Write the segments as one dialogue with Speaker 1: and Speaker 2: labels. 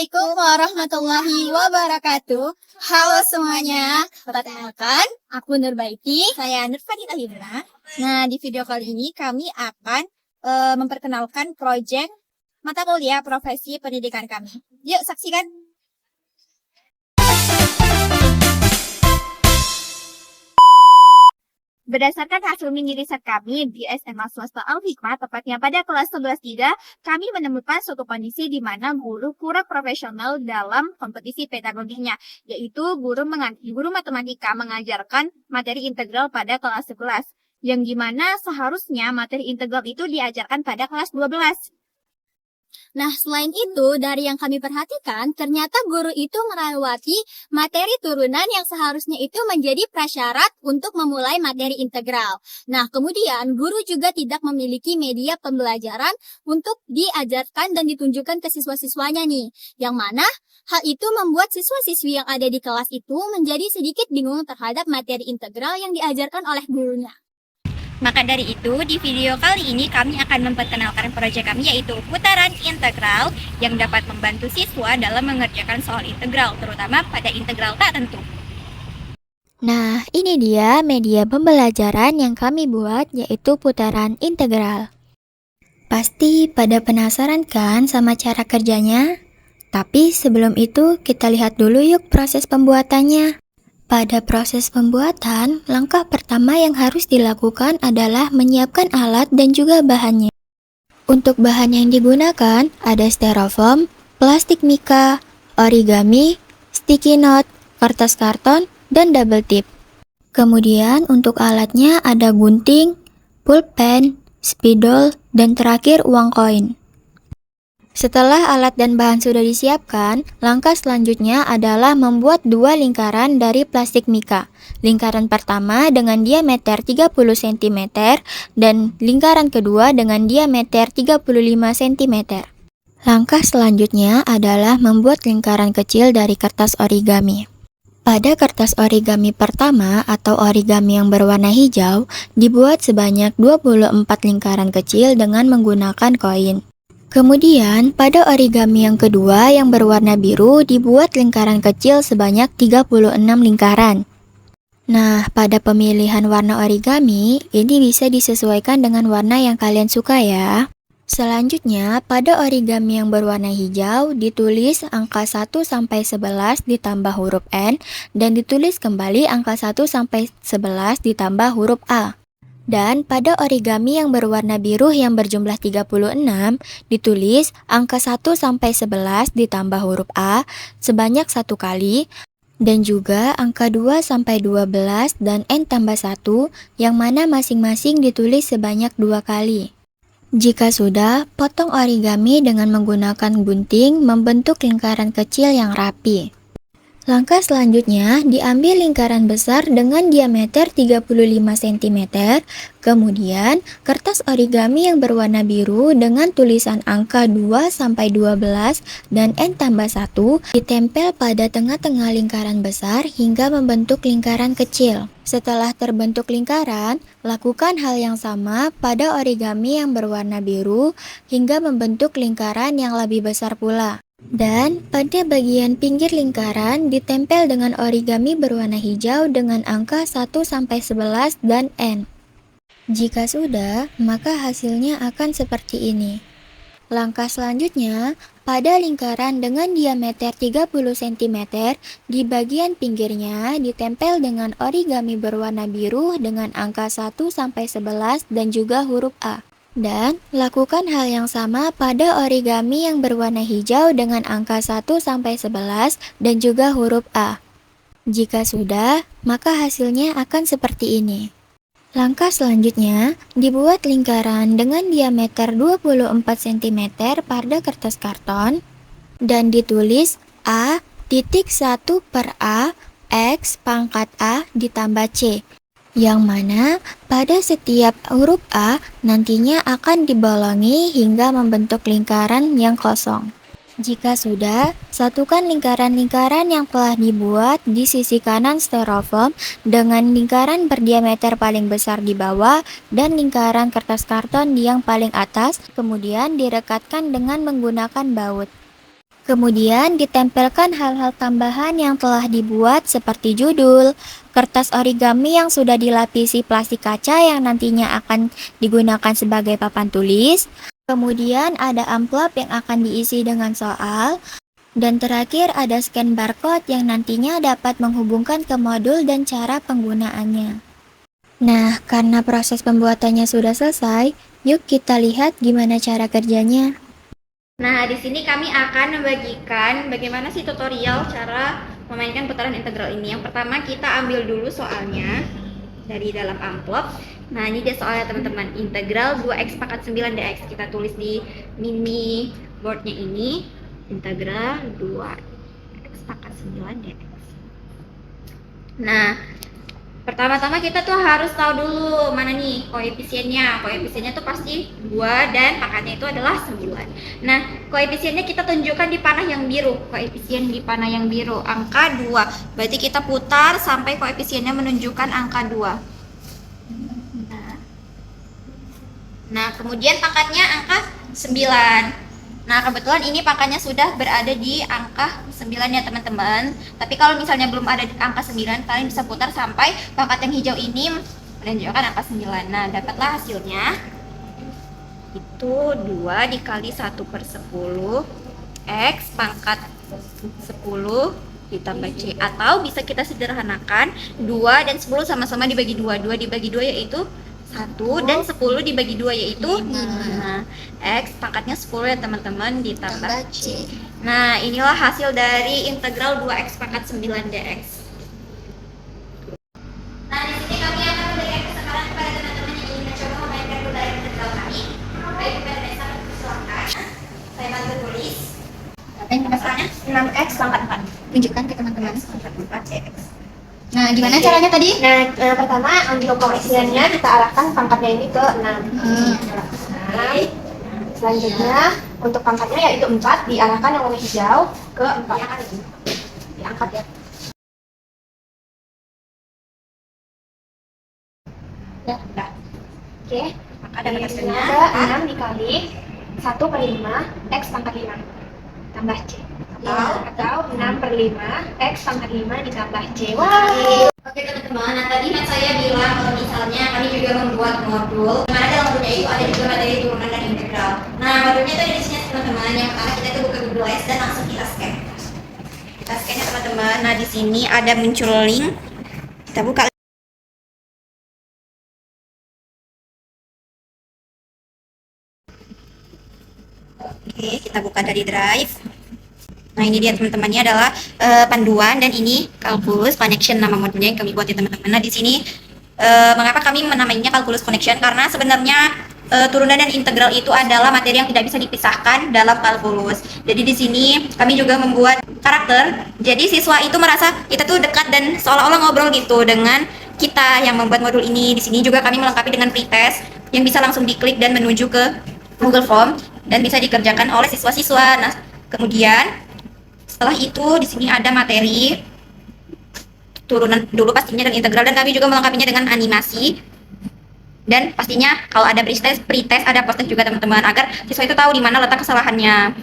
Speaker 1: Assalamualaikum warahmatullahi wabarakatuh. Halo semuanya, perkenalkan aku Nurbaiti, saya Nurfadila Hibna. Nah, di video kali ini kami akan memperkenalkan proyek mata kuliah profesi pendidikan kami. Yuk saksikan. Berdasarkan hasil mini riset kami di SMA Swasta Al-Hikmah, tepatnya pada kelas 11-3, kami menemukan suatu kondisi di mana guru kurang profesional dalam kompetisi pedagoginya, yaitu guru matematika mengajarkan materi integral pada kelas 11, yang dimana seharusnya materi integral itu diajarkan pada kelas 12. Nah, selain itu, dari yang kami perhatikan, ternyata guru itu melewati materi turunan yang seharusnya itu menjadi prasyarat untuk memulai materi integral. Nah, kemudian guru juga tidak memiliki media pembelajaran untuk diajarkan dan ditunjukkan ke siswa-siswanya nih. Yang mana hal itu membuat siswa-siswi yang ada di kelas itu menjadi sedikit bingung terhadap materi integral yang diajarkan oleh gurunya. Maka dari itu, di video kali ini kami akan memperkenalkan proyek kami yaitu putaran integral yang dapat membantu siswa dalam mengerjakan soal integral, terutama pada integral tak tentu.
Speaker 2: Nah, ini dia media pembelajaran yang kami buat yaitu putaran integral. Pasti pada penasaran kan sama cara kerjanya? Tapi sebelum itu kita lihat dulu yuk proses pembuatannya. Pada proses pembuatan, langkah pertama yang harus dilakukan adalah menyiapkan alat dan juga bahannya. Untuk bahan yang digunakan ada styrofoam, plastik mika, origami, sticky note, kertas karton, dan double tip. Kemudian untuk alatnya ada gunting, pulpen, spidol, dan terakhir uang koin. Setelah alat dan bahan sudah disiapkan, langkah selanjutnya adalah membuat dua lingkaran dari plastik mika. Lingkaran pertama dengan diameter 30 cm dan lingkaran kedua dengan diameter 35 cm. Langkah selanjutnya adalah membuat lingkaran kecil dari kertas origami. Pada kertas origami pertama atau origami yang berwarna hijau, dibuat sebanyak 24 lingkaran kecil dengan menggunakan koin. Kemudian, pada origami yang kedua yang berwarna biru dibuat lingkaran kecil sebanyak 36 lingkaran. Nah, pada pemilihan warna origami, ini bisa disesuaikan dengan warna yang kalian suka ya. Selanjutnya, pada origami yang berwarna hijau, ditulis angka 1 sampai 11 ditambah huruf N, dan ditulis kembali angka 1 sampai 11 ditambah huruf A. Dan pada origami yang berwarna biru yang berjumlah 36, ditulis angka 1 sampai 11 ditambah huruf A sebanyak 1 kali, dan juga angka 2 sampai 12 dan N tambah 1 yang mana masing-masing ditulis sebanyak 2 kali. Jika sudah, potong origami dengan menggunakan gunting membentuk lingkaran kecil yang rapi. Langkah selanjutnya, diambil lingkaran besar dengan diameter 35 cm, kemudian kertas origami yang berwarna biru dengan tulisan angka 2 sampai 12 dan N tambah 1 ditempel pada tengah-tengah lingkaran besar hingga membentuk lingkaran kecil. Setelah terbentuk lingkaran, lakukan hal yang sama pada origami yang berwarna biru hingga membentuk lingkaran yang lebih besar pula. Dan pada bagian pinggir lingkaran ditempel dengan origami berwarna hijau dengan angka 1 sampai 11 dan N. Jika sudah, maka hasilnya akan seperti ini. Langkah selanjutnya, pada lingkaran dengan diameter 30 cm, di bagian pinggirnya ditempel dengan origami berwarna biru dengan angka 1 sampai 11 dan juga huruf A. Dan lakukan hal yang sama pada origami yang berwarna hijau dengan angka 1 sampai 11 dan juga huruf A. Jika sudah, maka hasilnya akan seperti ini. Langkah selanjutnya, dibuat lingkaran dengan diameter 24 cm pada kertas karton dan ditulis A.1 per A X pangkat A ditambah C. Yang mana pada setiap huruf A nantinya akan dibolongi hingga membentuk lingkaran yang kosong. Jika sudah, satukan lingkaran-lingkaran yang telah dibuat di sisi kanan styrofoam dengan lingkaran berdiameter paling besar di bawah dan lingkaran kertas karton di yang paling atas, kemudian direkatkan dengan menggunakan baut. Kemudian ditempelkan hal-hal tambahan yang telah dibuat seperti judul, kertas origami yang sudah dilapisi plastik kaca yang nantinya akan digunakan sebagai papan tulis. Kemudian ada amplop yang akan diisi dengan soal. Dan terakhir ada scan barcode yang nantinya dapat menghubungkan ke modul dan cara penggunaannya. Nah, karena proses pembuatannya sudah selesai, yuk kita lihat gimana cara kerjanya.
Speaker 1: Nah, di sini kami akan membagikan bagaimana sih tutorial cara memainkan putaran integral ini. Yang pertama kita ambil dulu soalnya dari dalam amplop. Nah, ini dia soalnya teman-teman. Integral 2x pangkat 9 dx. Kita tulis di mini boardnya ini. Integral 2x pangkat 9 dx. Nah, pertama-tama kita tuh harus tahu dulu mana nih koefisiennya. Koefisiennya tuh pasti 2 dan pangkatnya itu adalah 9. Nah, koefisiennya kita tunjukkan di panah yang biru. Koefisien di panah yang biru, angka 2. Berarti kita putar sampai koefisiennya menunjukkan angka 2. Nah, kemudian pangkatnya angka 9. Nah, kebetulan ini pangkatnya sudah berada di angka 9 ya teman-teman. Tapi kalau misalnya belum ada di angka 9, kalian bisa putar sampai pangkat yang hijau ini menunjukkan angka 9. Nah, dapatlah hasilnya. Itu 2 dikali 1/10 X pangkat 10 ditambah C. Atau bisa kita sederhanakan, 2 dan 10 sama-sama dibagi 2. 2 dibagi 2 yaitu 1 dan 10 dibagi 2 yaitu 5. X pangkatnya 10 ya teman-teman ditambah C. Nah, inilah hasil dari integral 2x pangkat 9 dx. Nah, di sini kami akan memberikan kesempatan kepada teman-teman yang ingin mencoba memainkan putaran integral kami. Baik, kepada Nesa, silakan. Saya bantu tulis. Masalahnya 6x pangkat 4. Tunjukkan ke teman-teman. Pangkat 4 dx. Nah, gimana caranya tadi?
Speaker 3: Nah, pertama ambil koefisiennya, kita arahkan pangkatnya ini ke 6. Selanjutnya untuk pangkatnya yaitu 4 diarahkan yang warna hijau ke 4. Diangkat ya. Ya, udah. Oke,
Speaker 1: Ada hasilnya.
Speaker 3: ada 6 dikali 1/5 X pangkat 5 tambah C. Atau 6/5 X pangkat 5 ditambah C. Wow.
Speaker 1: Oke teman-teman, nah tadi kan saya bilang kalau misalnya kami juga membuat modul dimana dalam modulnya itu ada juga materi turunan dan integral. Nah, modulnya itu ada di sini teman-teman. Yang pertama kita tuh buka Google Slides dan langsung kita scan. Kita scan ya teman-teman. Nah, di sini ada muncul link. Kita buka. Oke, kita buka dari Drive. Nah, ini dia teman-teman, ini adalah panduan dan ini calculus connection nama modulnya yang kami buat ya teman-teman. Nah, di sini mengapa kami menamainya calculus connection? Karena sebenarnya turunan dan integral itu adalah materi yang tidak bisa dipisahkan dalam kalkulus. Jadi di sini kami juga membuat karakter. Jadi siswa itu merasa kita tuh dekat dan seolah-olah ngobrol gitu dengan kita yang membuat modul ini. Di sini juga kami melengkapi dengan pretest yang bisa langsung diklik dan menuju ke Google Form dan bisa dikerjakan oleh siswa-siswa. Nah, kemudian setelah itu di sini ada materi turunan dulu pastinya dan integral, dan kami juga melengkapinya dengan animasi. Dan pastinya kalau ada pretest ada post juga teman-teman, agar siswa itu tahu di mana letak kesalahannya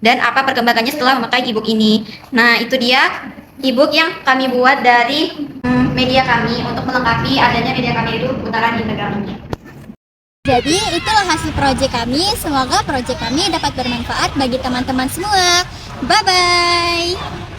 Speaker 1: dan apa perkembangannya setelah memakai ebook ini. Nah, itu dia ebook yang kami buat dari media kami untuk melengkapi adanya media kami itu putaran integral ini.
Speaker 2: Jadi itulah hasil proyek kami. Semoga proyek kami dapat bermanfaat bagi teman-teman semua. Bye-bye.